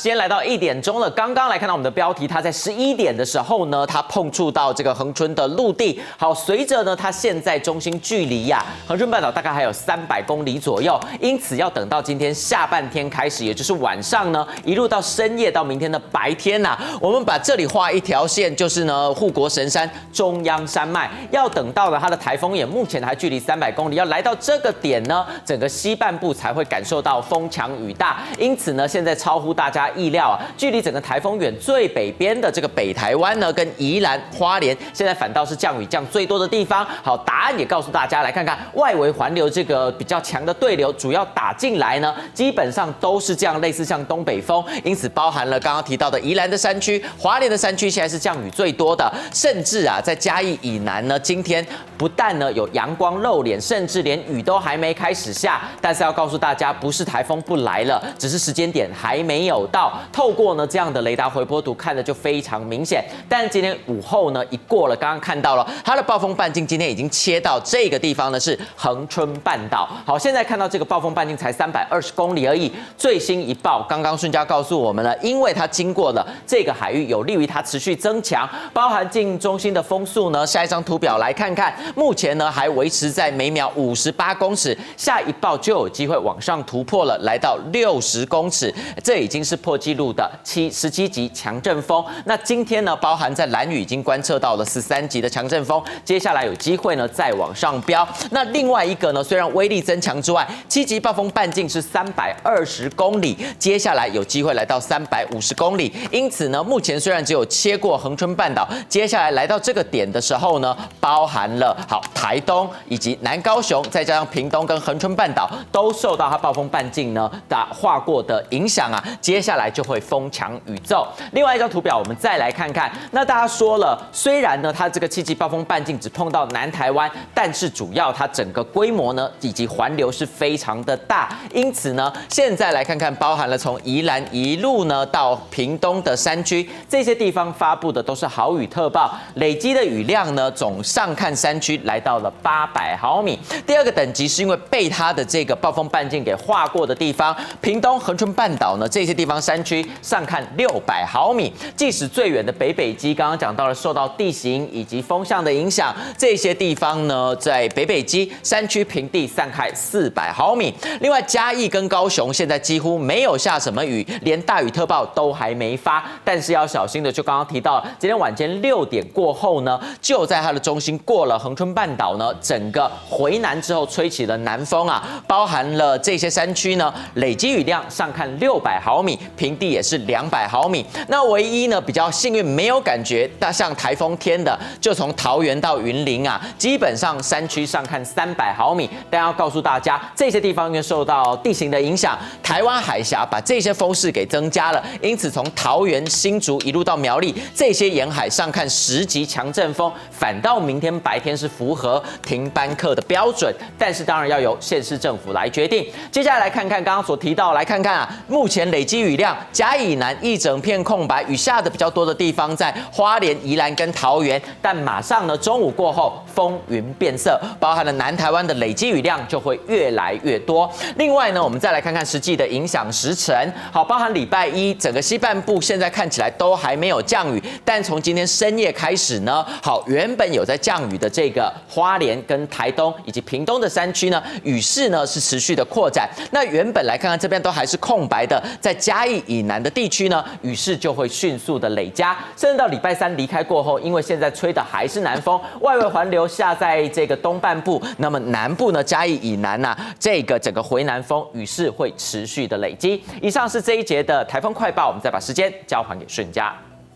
时间来到1点钟了，刚刚来看到我们的标题，它在11点的时候呢，它碰触到这个恒春的陆地。好，随着呢，它现在中心距离恒春半岛大概还有300公里左右，因此要等到今天下半天开始，也就是晚上呢，一路到深夜到明天的白天我们把这里画一条线，就是呢护国神山中央山脉，要等到了它的台风眼，目前还距离300公里，要来到这个点呢，整个西半部才会感受到风强雨大，因此呢，现在超乎大家意料距离整个台风眼最北边的这个北台湾呢，跟宜兰、花莲，现在反倒是降雨降最多的地方。好，答案也告诉大家，来看看外围环流这个比较强的对流，主要打进来呢，基本上都是这样，类似像东北风，因此包含了刚刚提到的宜兰的山区、花莲的山区，现在是降雨最多的，甚至在嘉义以南呢，今天不但呢有阳光露脸，甚至连雨都还没开始下，但是要告诉大家，不是台风不来了，只是时间点还没有到。透过呢这样的雷达回波图看的就非常明显。但今天午后呢一过了，刚刚看到了它的暴风半径今天已经切到这个地方呢是恒春半岛。好，现在看到这个暴风半径才320公里而已。最新一报，刚刚顺佳告诉我们了，因为它经过了这个海域，有利于它持续增强，包含近中心的风速呢。下一张图表来看看，目前呢还维持在每秒58公尺，下一报就有机会往上突破了，来到60公尺，这已经是破纪录的17级强阵风。那今天呢，包含在兰屿已经观测到了13级的强阵风，接下来有机会呢再往上飙。那另外一个呢，虽然威力增强之外，7级暴风半径是320公里，接下来有机会来到350公里。因此呢，目前虽然只有切过恒春半岛，接下来来到这个点的时候呢，包含了台东以及南高雄，再加上屏东跟恒春半岛都受到它暴风半径呢划过的影响接下来就会风强雨骤。另外一张图表我们再来看看，那大家说了，虽然呢它这个7级暴风半径只碰到南台湾，但是主要它整个规模呢以及环流是非常的大，因此呢现在来看看，包含了从宜兰一路呢到屏东的山区，这些地方发布的都是豪雨特报，累积的雨量呢总上看山区来到了800毫米。第二个等级是因为被它的这个暴风半径给划过的地方，屏东、恒春半岛呢这些地方山区上看600毫米，即使最远的北基，刚刚讲到了受到地形以及风向的影响，这些地方呢在北基山区平地上看400毫米。另外嘉义跟高雄现在几乎没有下什么雨，连大雨特报都还没发，但是要小心的就刚刚提到，今天晚间6点过后呢，就在它的中心过了恒春半岛呢，整个回南之后吹起了南风包含了这些山区呢，累积雨量上看600毫米，平地也是200毫米。那唯一呢比较幸运没有感觉像台风天的，就从桃园到云林基本上山区上看300毫米。但要告诉大家，这些地方因为受到地形的影响，台湾海峡把这些风势给增加了，因此从桃园、新竹一路到苗栗，这些沿海上看10级强阵风，反倒明天白天是符合停班课的标准，但是当然要由县市政府来决定。接下来看看刚刚所提到，来看看目前累积雨量，嘉义以南一整片空白，雨下的比较多的地方在花莲、宜兰跟桃园，但马上呢中午过后风云变色，包含了南台湾的累积雨量就会越来越多。另外呢，我们再来看看实际的影响时程。好，包含礼拜一整个西半部现在看起来都还没有降雨，但从今天深夜开始呢，原本有在降雨的这个花莲跟台东以及屏东的山区呢，雨势呢是持续的扩展。那原本来看看这边都还是空白的，在嘉义以南的地区呢，雨势就会迅速的累加，甚至到礼拜三离开过后，因为现在吹的还是南风，外围环流下在这个东半部，那么南部呢，嘉义以南这个整个回南风雨势会持续的累积。以上是这一节的台风快报，我们再把时间交还给顺佳。